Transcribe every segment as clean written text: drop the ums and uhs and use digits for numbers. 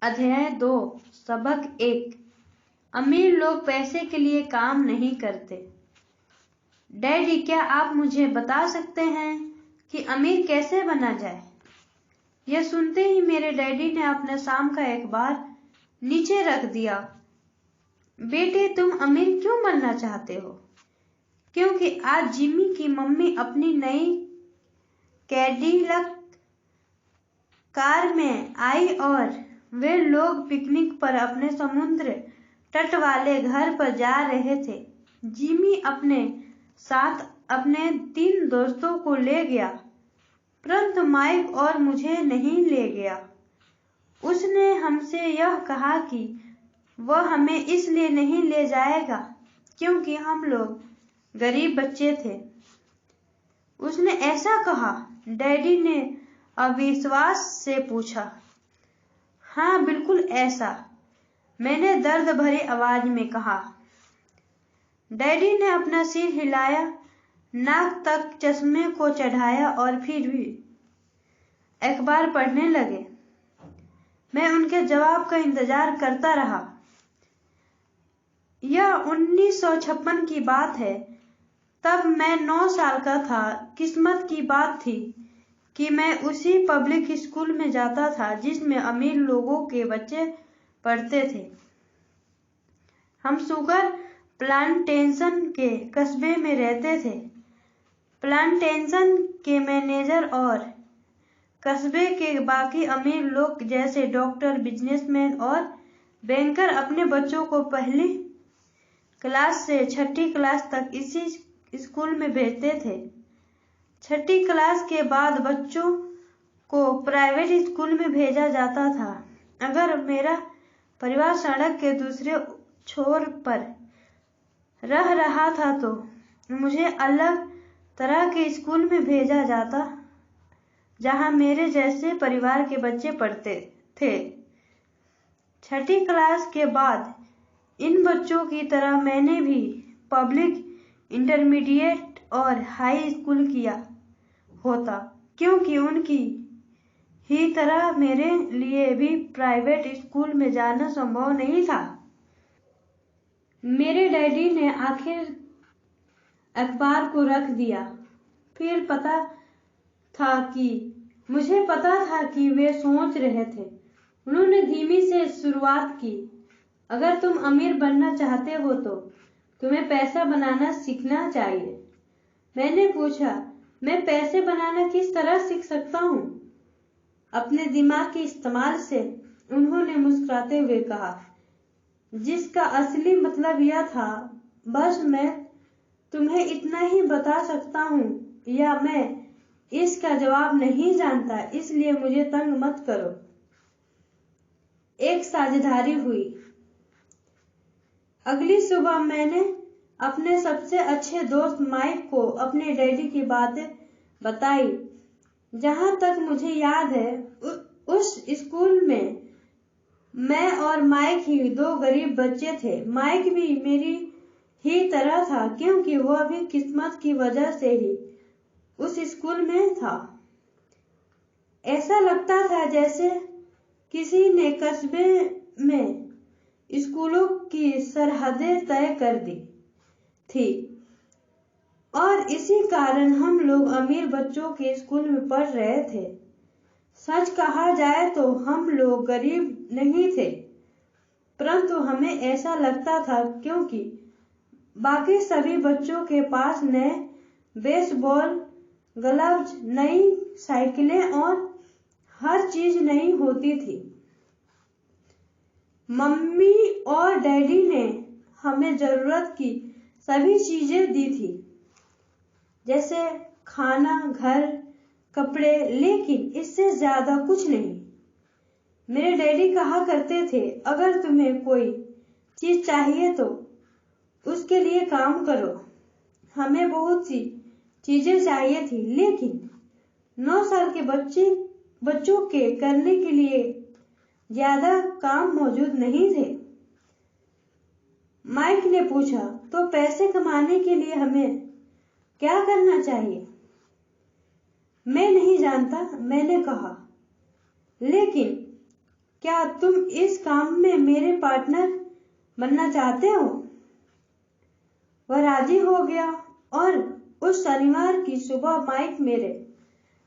अध्याय 2 सबक 1 अमीर लोग पैसे के लिए काम नहीं करते। डैडी, क्या आप मुझे बता सकते हैं कि अमीर कैसे बना जाए? यह सुनते ही मेरे डैडी ने अपना शाम का अखबार नीचे रख दिया। बेटे, तुम अमीर क्यों बनना चाहते हो? क्योंकि आज जिमी की मम्मी अपनी नई कैडिलक कार में आई और वे लोग पिकनिक पर अपने समुद्र तट वाले घर पर जा रहे थे। जिमी अपने साथ अपने 3 दोस्तों को ले गया, परंतु माइक और मुझे नहीं ले गया। उसने हमसे यह कहा कि वह हमें इसलिए नहीं ले जाएगा क्योंकि हम लोग गरीब बच्चे थे। उसने ऐसा कहा? डैडी ने अविश्वास से पूछा। हाँ, बिल्कुल ऐसा, मैंने दर्द भरी आवाज में कहा। डैडी ने अपना सिर हिलाया, नाक तक चश्मे को चढ़ाया और फिर भी अखबार पढ़ने लगे। मैं उनके जवाब का इंतजार करता रहा। यह 1956 की बात है। तब मैं 9 साल का था। किस्मत की बात थी कि मैं उसी पब्लिक स्कूल में जाता था जिसमें अमीर लोगों के बच्चे पढ़ते थे। हम शुगर प्लांटेशन के कस्बे में रहते थे। प्लांटेशन के मैनेजर और कस्बे के बाकी अमीर लोग जैसे डॉक्टर, बिजनेसमैन और बैंकर अपने बच्चों को पहली क्लास से 6ठी क्लास तक इसी स्कूल में भेजते थे। 6ठी क्लास के बाद बच्चों को प्राइवेट स्कूल में भेजा जाता था। अगर मेरा परिवार सड़क के दूसरे छोर पर रह रहा था तो मुझे अलग तरह के स्कूल में भेजा जाता जहां मेरे जैसे परिवार के बच्चे पढ़ते थे। 6ठी क्लास के बाद इन बच्चों की तरह मैंने भी पब्लिक, इंटरमीडिएट और हाई स्कूल किया होता, क्योंकि उनकी ही तरह मेरे लिए भी प्राइवेट स्कूल में जाना संभव नहीं था। मेरे डैडी ने आखिर अखबार को रख दिया। मुझे पता था कि वे सोच रहे थे। उन्होंने धीमी से शुरुआत की। अगर तुम अमीर बनना चाहते हो तो तुम्हें पैसा बनाना सीखना चाहिए। मैंने पूछा, मैं पैसे बनाना किस तरह सीख सकता हूँ? अपने दिमाग के इस्तेमाल से, उन्होंने मुस्कुराते हुए कहा, जिसका असली मतलब यह था, बस मैं तुम्हें इतना ही बता सकता हूँ या मैं इसका जवाब नहीं जानता, इसलिए मुझे तंग मत करो। एक साझेदारी हुई। अगली सुबह मैंने अपने सबसे अच्छे दोस्त माइक को अपने डैडी की बातें बताई। जहां तक मुझे याद है, उस स्कूल में मैं और माइक ही 2 गरीब बच्चे थे। माइक भी मेरी ही तरह था, क्योंकि वह भी किस्मत की वजह से ही उस स्कूल में था। ऐसा लगता था जैसे किसी ने कस्बे में स्कूलों की सरहदें तय कर दी थी और इसी कारण हम लोग अमीर बच्चों के स्कूल में पढ़ रहे थे। सच कहा जाए तो हम लोग गरीब नहीं थे, परंतु हमें ऐसा लगता था क्योंकि बाकी सभी बच्चों के पास नए बेसबॉल ग्लव्स, नई साइकिलें और हर चीज नई होती थी। मम्मी और डैडी ने हमें जरूरत की सभी चीजें दी थी, जैसे खाना, घर, कपड़े, लेकिन इससे ज्यादा कुछ नहीं। मेरे डैडी कहा करते थे, अगर तुम्हें कोई चीज चाहिए तो उसके लिए काम करो। हमें बहुत सी चीजें चाहिए थी, लेकिन 9 साल के बच्चों के करने के लिए ज्यादा काम मौजूद नहीं थे। माइक ने पूछा, तो पैसे कमाने के लिए हमें क्या करना चाहिए? मैं नहीं जानता, मैंने कहा, लेकिन क्या तुम इस काम में मेरे पार्टनर बनना चाहते हो? वह राजी हो गया और उस शनिवार की सुबह माइक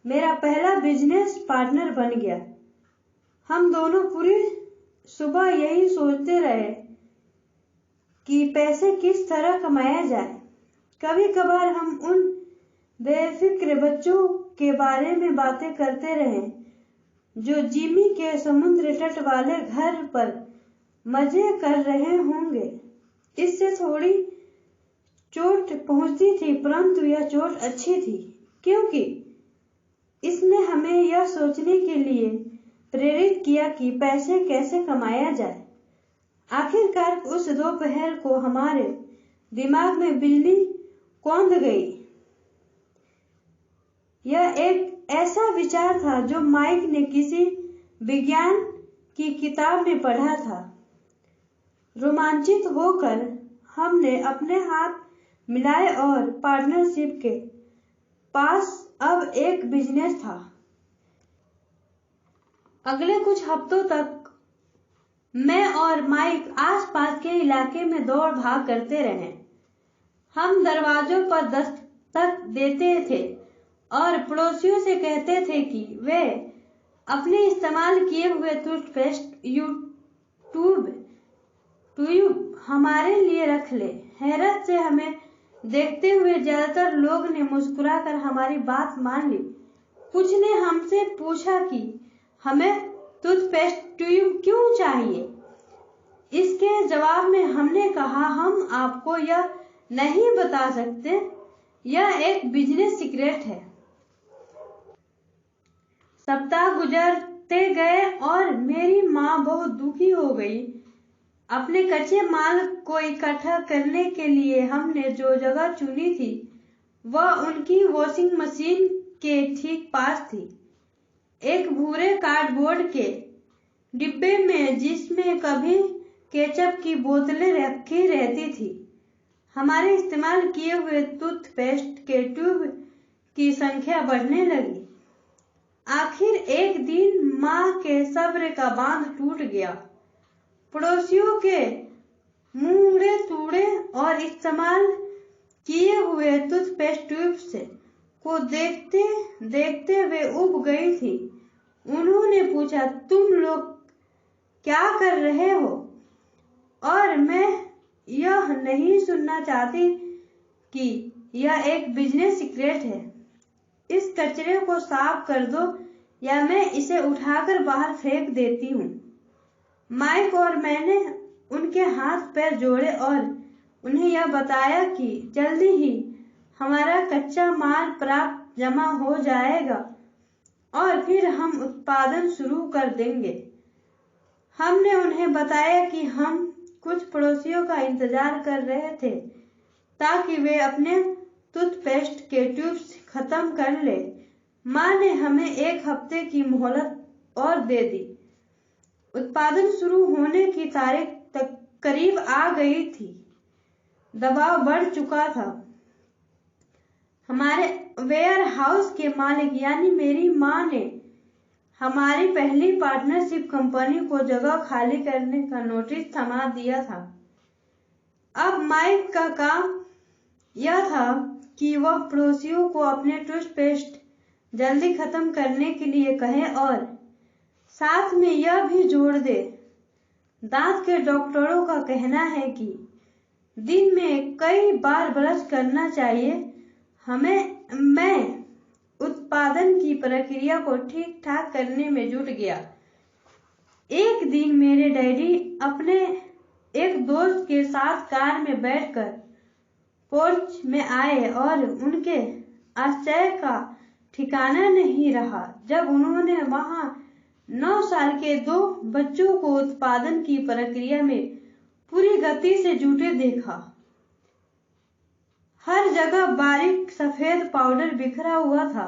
मेरा पहला बिजनेस पार्टनर बन गया। हम दोनों पूरी सुबह यही सोचते रहे कि पैसे किस तरह कमाया जाए। कभी कभार हम उन बेफिक्र बच्चों के बारे में बातें करते रहे जो जिमी के समुद्र तट वाले घर पर मजे कर रहे होंगे। इससे थोड़ी चोट पहुंचती थी, परंतु यह चोट अच्छी थी क्योंकि इसने हमें यह सोचने के लिए प्रेरित किया कि पैसे कैसे कमाया जाए। आखिरकार उस दोपहर को हमारे दिमाग में बिजली कौंध गई। यह एक ऐसा विचार था जो माइक ने किसी विज्ञान की किताब में पढ़ा था। रोमांचित होकर हमने अपने हाथ मिलाए और पार्टनरशिप के पास अब एक बिजनेस था। अगले कुछ हफ्तों तक मैं और माइक आसपास के इलाके में दौड़ भाग करते रहे। हम दरवाजों पर दस्तक देते थे और पड़ोसियों से कहते थे कि वे अपने इस्तेमाल किए हुए टूथपेस्ट ट्यूब हमारे लिए रख ले। हैरत से हमें देखते हुए ज्यादातर लोग ने मुस्कुराकर हमारी बात मान ली। कुछ ने हमसे पूछा कि हमें टूथपेस्ट ट्यूब क्यों चाहिए। इसके जवाब में हमने कहा, हम आपको यह नहीं बता सकते, यह एक बिजनेस सीक्रेट है। सप्ताह गुजरते गए और मेरी माँ बहुत दुखी हो गई। अपने कच्चे माल को इकट्ठा करने के लिए हमने जो जगह चुनी थी वह उनकी वॉशिंग मशीन के ठीक पास थी। एक भूरे कार्डबोर्ड के डिब्बे में जिसमें कभी केचप की बोतलें रखी रहती थी। हमारे इस्तेमाल किए हुए टूथपेस्ट के ट्यूब की संख्या बढ़ने लगी। आखिर एक दिन माँ के सब्र का बांध टूट गया। पड़ोसियों के मुंगड़े तूड़े और इस्तेमाल किए हुए टूथपेस्ट ट्यूब्स को देखते देखते वे उब गई थी। उन्होंने पूछा, तुम लोग क्या कर रहे हो? और मैं यह नहीं सुनना चाहती कि यह एक बिजनेस सीक्रेट है। इस कचरे को साफ कर दो या मैं इसे उठाकर बाहर फेंक देती हूँ। माइक और मैंने उनके हाथ पैर जोड़े और उन्हें यह बताया कि जल्दी ही हमारा कच्चा माल प्राप्त जमा हो जाएगा और फिर हम उत्पादन शुरू कर देंगे। हमने उन्हें बताया कि हम कुछ पड़ोसियों का इंतजार कर रहे थे ताकि वे अपने टूथपेस्ट के ट्यूब्स खत्म कर ले। माँ ने हमें 1 हफ्ते की मोहलत और दे दी। उत्पादन शुरू होने की तारीख तक करीब आ गई थी। दबाव बढ़ चुका था। हमारे वेयर हाउस के मालिक यानी मेरी माँ ने हमारी पहली पार्टनरशिप कंपनी को जगह खाली करने का नोटिस थमा दिया था। अब माइक का काम यह था कि वह पड़ोसियों को अपने टूथपेस्ट जल्दी खत्म करने के लिए कहे और साथ में यह भी जोड़ दे, दांत के डॉक्टरों का कहना है कि दिन में कई बार ब्रश करना चाहिए। मैं उत्पादन की प्रक्रिया को ठीक ठाक करने में जुट गया। एक दिन मेरे डैडी अपने एक दोस्त के साथ कार में बैठकर पोर्च में आए और उनके आश्चर्य का ठिकाना नहीं रहा जब उन्होंने वहां 9 साल के 2 बच्चों को उत्पादन की प्रक्रिया में पूरी गति से जुटे देखा। हर जगह बारीक सफेद पाउडर बिखरा हुआ था।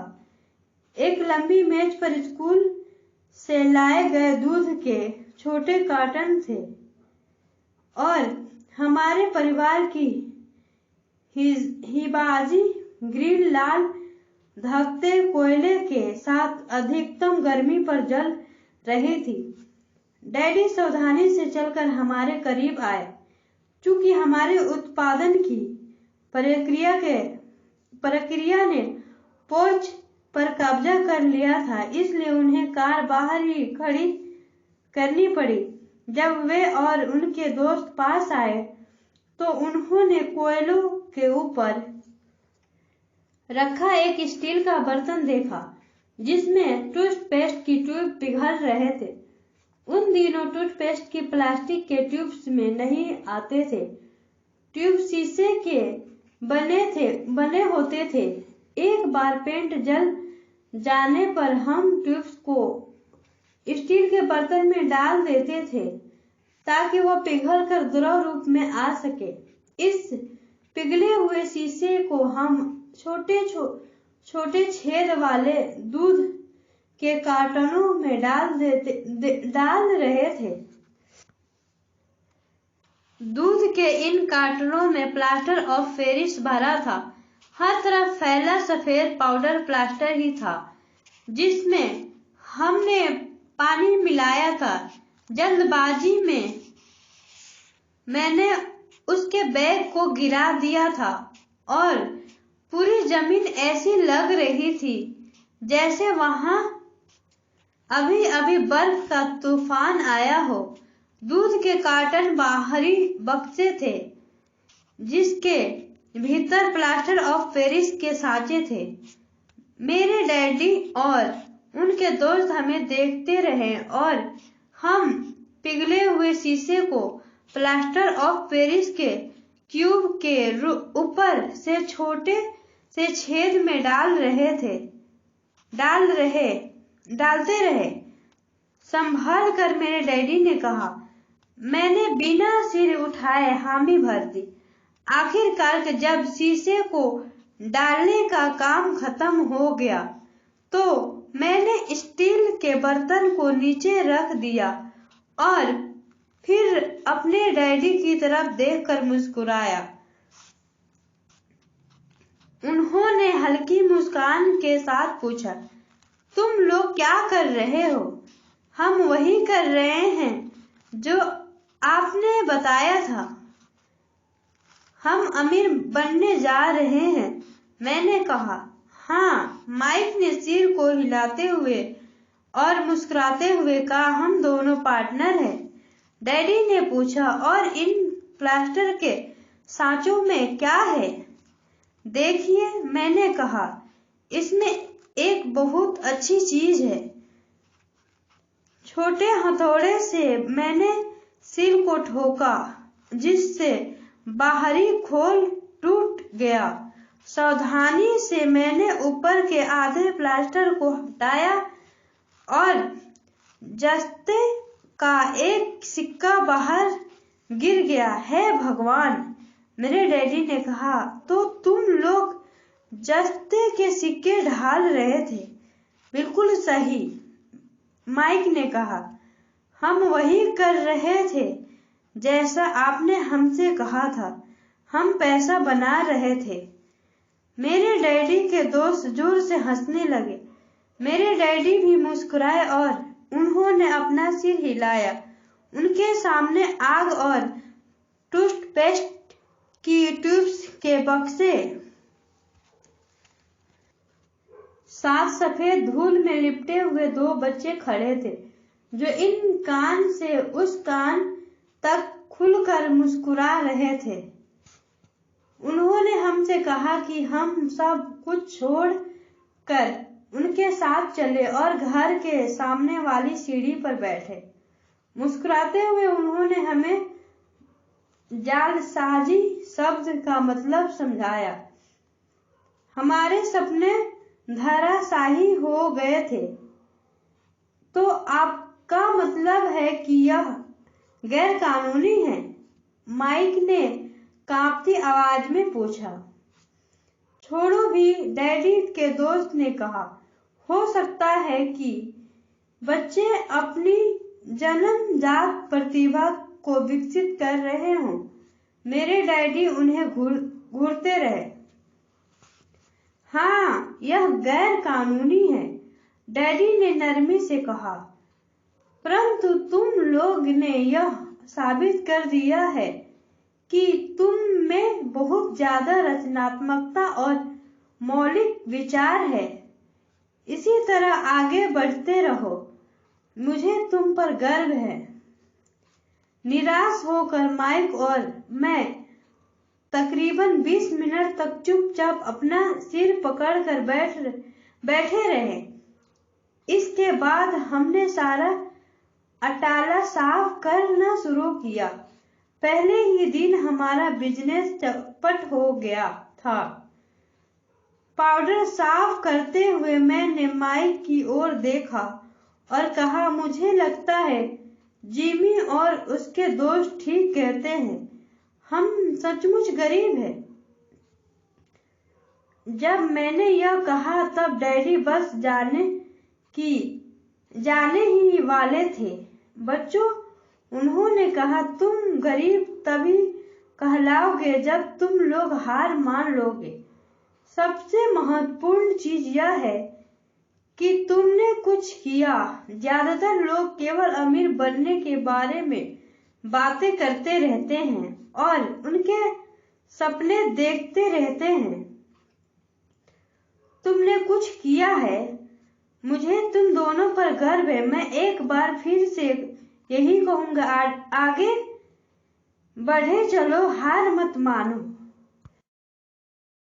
एक लंबी मेज पर स्कूल से लाए गए दूध के छोटे कार्टन थे और हमारे परिवार की हिबाजी ग्रिल लाल धकते कोयले के साथ अधिकतम गर्मी पर जल रही थी। डैडी सावधानी से चलकर हमारे करीब आए। चूंकि हमारे उत्पादन की प्रक्रिया ने पोर्च पर कब्जा कर लिया था, इसलिए उन्हें कार बाहर ही खड़ी करनी पड़ी। जब वे और उनके दोस्त पास आए तो उन्होंने कोयलों के ऊपर रखा एक स्टील का बर्तन देखा जिसमें टूथपेस्ट की ट्यूब पिघल रहे थे। उन दिनों टूथपेस्ट की प्लास्टिक के ट्यूब्स में नहीं आते थे। ट्यूब शीशे के बने होते थे। एक बार पेंट जल जाने पर हम ट्यूब्स को स्टील के बर्तन में डाल देते थे ताकि वह पिघलकर द्रव रूप में आ सके। इस पिघले हुए शीशे को हम छोटे छेद वाले दूध के कार्टनों में डाल रहे थे। दूध के इन कार्टनों में प्लास्टर ऑफ पेरिस भरा था। हर तरफ फैला सफेद पाउडर प्लास्टर ही था जिसमें हमने पानी मिलाया था। जल्दबाजी में मैंने उसके बैग को गिरा दिया था और पूरी जमीन ऐसी लग रही थी जैसे वहां अभी अभी बर्फ का तूफान आया हो। दूध के कार्टन बाहरी बक्से थे जिसके भीतर प्लास्टर ऑफ पेरिस के सांचे थे। मेरे डैडी और उनके दोस्त हमें देखते रहे और हम पिघले हुए शीशे को प्लास्टर ऑफ पेरिस के क्यूब के ऊपर से छोटे से छेद में डालते रहे। संभल कर मेरे डैडी ने कहा। मैंने बिना सिर उठाए हामी भर दी। आखिरकार जब शीशे को डालने का काम खत्म हो गया तो मैंने स्टील के बर्तन को नीचे रख दिया और फिर अपने डैडी की तरफ देखकर मुस्कुराया। उन्होंने हल्की मुस्कान के साथ पूछा, तुम लोग क्या कर रहे हो? हम वही कर रहे हैं जो आपने बताया था। हम अमीर बनने जा रहे हैं, मैंने कहा। हाँ, माइक ने सिर को हिलाते हुए और मुस्कुराते हुए कहा, हम दोनों पार्टनर हैं। डैडी ने पूछा, और इन प्लास्टर के सांचों में क्या है? देखिए, मैंने कहा, इसमें एक बहुत अच्छी चीज है। छोटे हथौड़े से मैंने सिर को ठोका जिससे बाहरी खोल टूट गया। सावधानी से मैंने ऊपर के आधे प्लास्टर को हटाया और जस्ते का एक सिक्का बाहर गिर गया। है भगवान, मेरे डैडी ने कहा। तो तुम लोग जस्ते के सिक्के ढाल रहे थे? बिल्कुल सही, माइक ने कहा। हम वही कर रहे थे जैसा आपने हमसे कहा था। हम पैसा बना रहे थे। मेरे डैडी के दोस्त जोर से हंसने लगे। मेरे डैडी भी मुस्कुराए और उन्होंने अपना सिर हिलाया। उनके सामने आग और टूथपेस्ट की ट्यूब्स के बक्से साथ सफेद धूल में लिपटे हुए दो बच्चे खड़े थे जो इन कान से उस कान तक खुलकर मुस्कुरा रहे थे। उन्होंने हमसे कहा कि हम सब कुछ छोड़ कर उनके साथ चले और घर के सामने वाली सीढ़ी पर बैठे। मुस्कुराते हुए उन्होंने हमें जालसाजी शब्द का मतलब समझाया। हमारे सपने धराशायी हो गए थे। तो आपका मतलब है कि यह गैर कानूनी है? माइक ने कांपती आवाज में पूछा। छोड़ो भी, डैडी के दोस्त ने कहा। हो सकता है कि बच्चे अपनी जन्मजात प्रतिभा को विकसित कर रहे हों। मेरे डैडी उन्हें घूरते रहे। हाँ, यह गैर कानूनी है, डैडी ने नरमी से कहा। परंतु तुम लोग ने यह साबित कर दिया है कि तुम में बहुत ज्यादा रचनात्मकता और मौलिक विचार है। इसी तरह आगे बढ़ते रहो, मुझे तुम पर गर्व है। निराश होकर माइक और मैं तकरीबन 20 मिनट तक चुपचाप अपना सिर पकड़कर बैठे रहे। इसके बाद हमने सारा अटाला साफ करना शुरू किया। पहले ही दिन हमारा बिजनेस चौपट हो गया था। पाउडर साफ करते हुए मैंने माइक की ओर देखा और कहा, मुझे लगता है जिमी और उसके दोस्त ठीक कहते हैं, हम सचमुच गरीब हैं। जब मैंने यह कहा तब डैडी बस जाने ही वाले थे। बच्चों, उन्होंने कहा, तुम गरीब तभी कहलाओगे जब तुम लोग हार मान लोगे। सबसे महत्वपूर्ण चीज यह है कि तुमने कुछ किया। ज्यादातर लोग केवल अमीर बनने के बारे में बातें करते रहते हैं और उनके सपने देखते रहते हैं। तुमने कुछ किया है। मुझे तुम दोनों पर गर्व है। मैं एक बार फिर से यही कहूंगा, आगे बढ़े चलो, हार मत मानो।